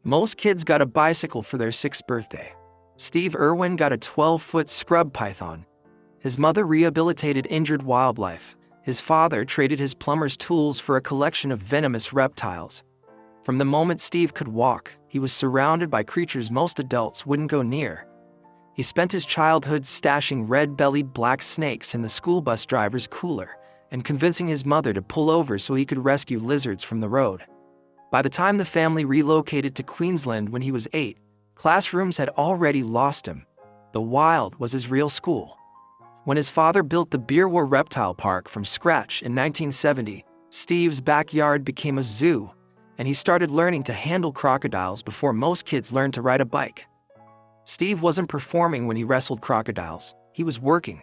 Most kids got a bicycle for their 6th birthday. Steve Irwin got a 12-foot scrub python. His mother rehabilitated injured wildlife. His father traded his plumber's tools for a collection of venomous reptiles. From the moment Steve could walk, he was surrounded by creatures most adults wouldn't go near. He spent his childhood stashing red-bellied black snakes in the school bus driver's cooler and convincing his mother to pull over so he could rescue lizards from the road. By the time the family relocated to Queensland when he was 8, classrooms had already lost him. The wild was his real school. When his father built the Beerwar Reptile Park from scratch in 1970, Steve's backyard became a zoo, and he started learning to handle crocodiles before most kids learned to ride a bike. Steve wasn't performing when he wrestled crocodiles, he was working.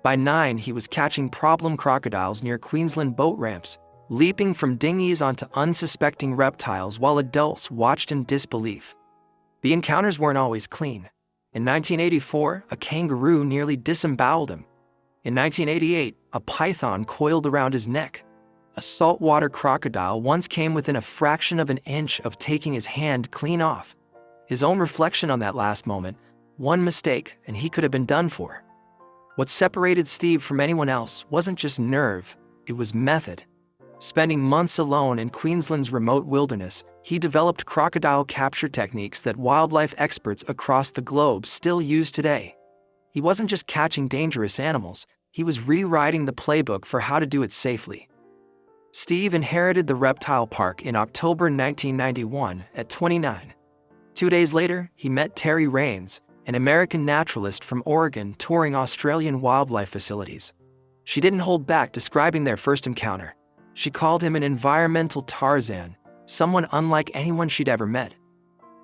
By 9, he was catching problem crocodiles near Queensland boat ramps, leaping from dinghies onto unsuspecting reptiles while adults watched in disbelief. The encounters weren't always clean. In 1984, a kangaroo nearly disemboweled him. In 1988, a python coiled around his neck. A saltwater crocodile once came within a fraction of an inch of taking his hand clean off. His own reflection on that last moment, one mistake and he could have been done for. What separated Steve from anyone else wasn't just nerve, it was method. Spending months alone in Queensland's remote wilderness, he developed crocodile capture techniques that wildlife experts across the globe still use today. He wasn't just catching dangerous animals, he was rewriting the playbook for how to do it safely. Steve inherited the reptile park in October 1991 at 29. 2 days later, he met Terry Raines, an American naturalist from Oregon touring Australian wildlife facilities. She didn't hold back describing their first encounter. She called him an environmental Tarzan, someone unlike anyone she'd ever met.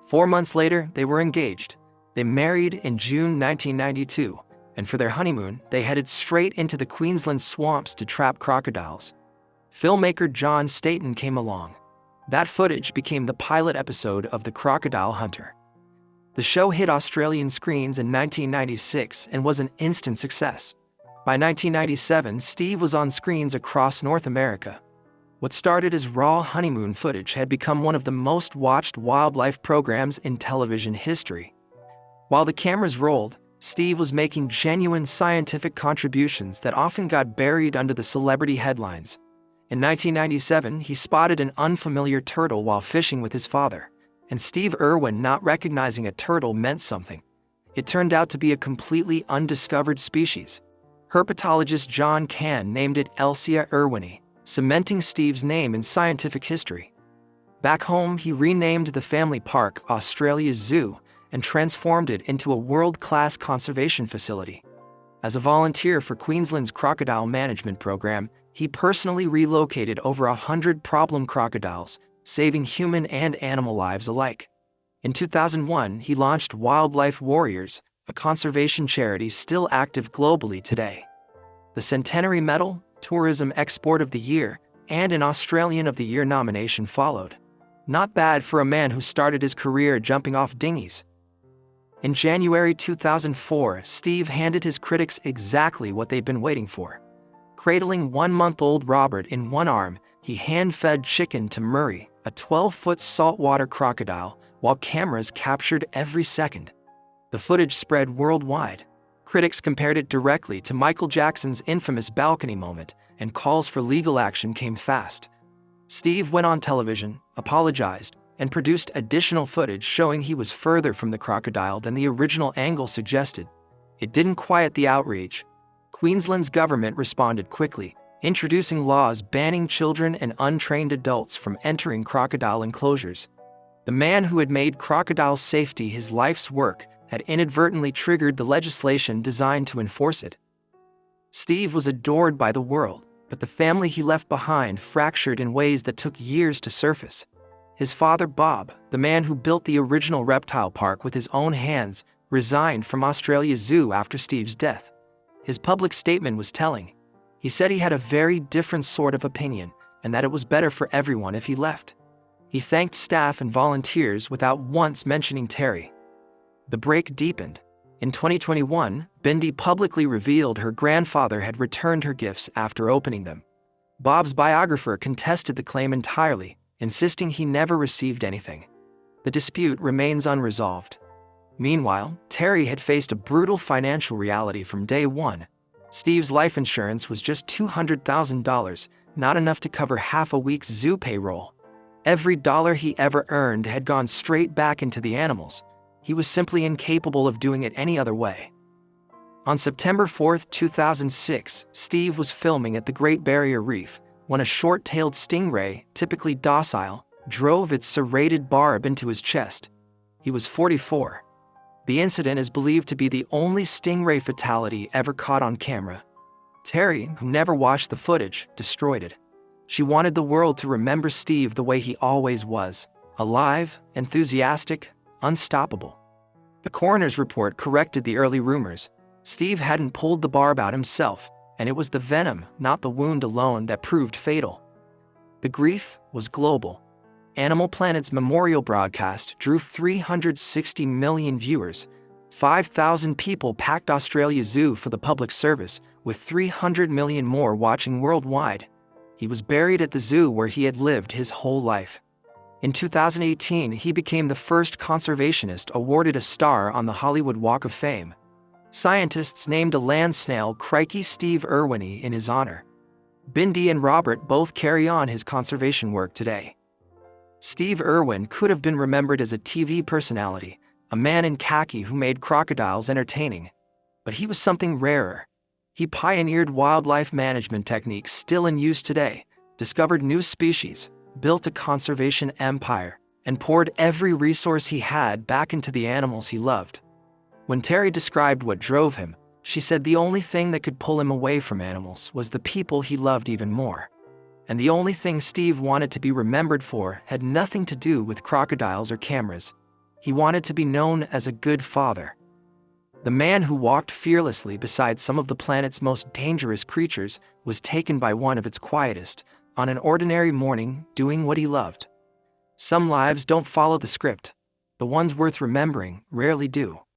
4 months later, they were engaged. They married in June 1992, and for their honeymoon, they headed straight into the Queensland swamps to trap crocodiles. Filmmaker John Staton came along. That footage became the pilot episode of The Crocodile Hunter. The show hit Australian screens in 1996 and was an instant success. By 1997, Steve was on screens across North America. What started as raw honeymoon footage had become one of the most watched wildlife programs in television history. While the cameras rolled, Steve was making genuine scientific contributions that often got buried under the celebrity headlines. In 1997, he spotted an unfamiliar turtle while fishing with his father, and Steve Irwin not recognizing a turtle meant something. It turned out to be a completely undiscovered species. Herpetologist John Cann named it Elsia irwini, cementing Steve's name in scientific history. Back home, he renamed the family park Australia's Zoo and transformed it into a world-class conservation facility. As a volunteer for Queensland's crocodile management program, he personally relocated over 100 problem crocodiles, saving human and animal lives alike. In 2001, he launched Wildlife Warriors, a conservation charity still active globally today. The Centenary Medal, Tourism Export of the Year, and an Australian of the Year nomination followed. Not bad for a man who started his career jumping off dinghies. In January 2004, Steve handed his critics exactly what they'd been waiting for. Cradling 1-month-old Robert in one arm, he hand-fed chicken to Murray, a 12-foot saltwater crocodile, while cameras captured every second. The footage spread worldwide. Critics compared it directly to Michael Jackson's infamous balcony moment, and calls for legal action came fast. Steve went on television, apologized, and produced additional footage showing he was further from the crocodile than the original angle suggested. It didn't quiet the outrage. Queensland's government responded quickly, introducing laws banning children and untrained adults from entering crocodile enclosures. The man who had made crocodile safety his life's work had inadvertently triggered the legislation designed to enforce it. Steve was adored by the world, but the family he left behind fractured in ways that took years to surface. His father, Bob, the man who built the original reptile park with his own hands, resigned from Australia's zoo after Steve's death. His public statement was telling. He said he had a very different sort of opinion, and that it was better for everyone if he left. He thanked staff and volunteers without once mentioning Terry. The break deepened. In 2021, Bindi publicly revealed her grandfather had returned her gifts after opening them. Bob's biographer contested the claim entirely, insisting he never received anything. The dispute remains unresolved. Meanwhile, Terry had faced a brutal financial reality from day one. Steve's life insurance was just $200,000, not enough to cover half a week's zoo payroll. Every dollar he ever earned had gone straight back into the animals. He was simply incapable of doing it any other way. On September 4, 2006, Steve was filming at the Great Barrier Reef when a short-tailed stingray, typically docile, drove its serrated barb into his chest. He was 44. The incident is believed to be the only stingray fatality ever caught on camera. Terry, who never watched the footage, destroyed it. She wanted the world to remember Steve the way he always was: alive, enthusiastic, unstoppable. The coroner's report corrected the early rumors. Steve hadn't pulled the barb out himself, and it was the venom, not the wound alone, that proved fatal. The grief was global. Animal Planet's memorial broadcast drew 360 million viewers. 5,000 people packed Australia Zoo for the public service, with 300 million more watching worldwide. He was buried at the zoo where he had lived his whole life. In 2018, he became the first conservationist awarded a star on the Hollywood Walk of Fame. Scientists named a land snail crikey Steve Irwin in his honor. Bindi and Robert both carry on his conservation work today. Steve Irwin could have been remembered as a TV personality, a man in khaki who made crocodiles entertaining. But he was something rarer. He pioneered wildlife management techniques still in use today, discovered new species, built a conservation empire, and poured every resource he had back into the animals he loved. When Terry described what drove him, she said the only thing that could pull him away from animals was the people he loved even more. And the only thing Steve wanted to be remembered for had nothing to do with crocodiles or cameras. He wanted to be known as a good father. The man who walked fearlessly beside some of the planet's most dangerous creatures was taken by one of its quietest, on an ordinary morning, doing what he loved. Some lives don't follow the script. The ones worth remembering rarely do.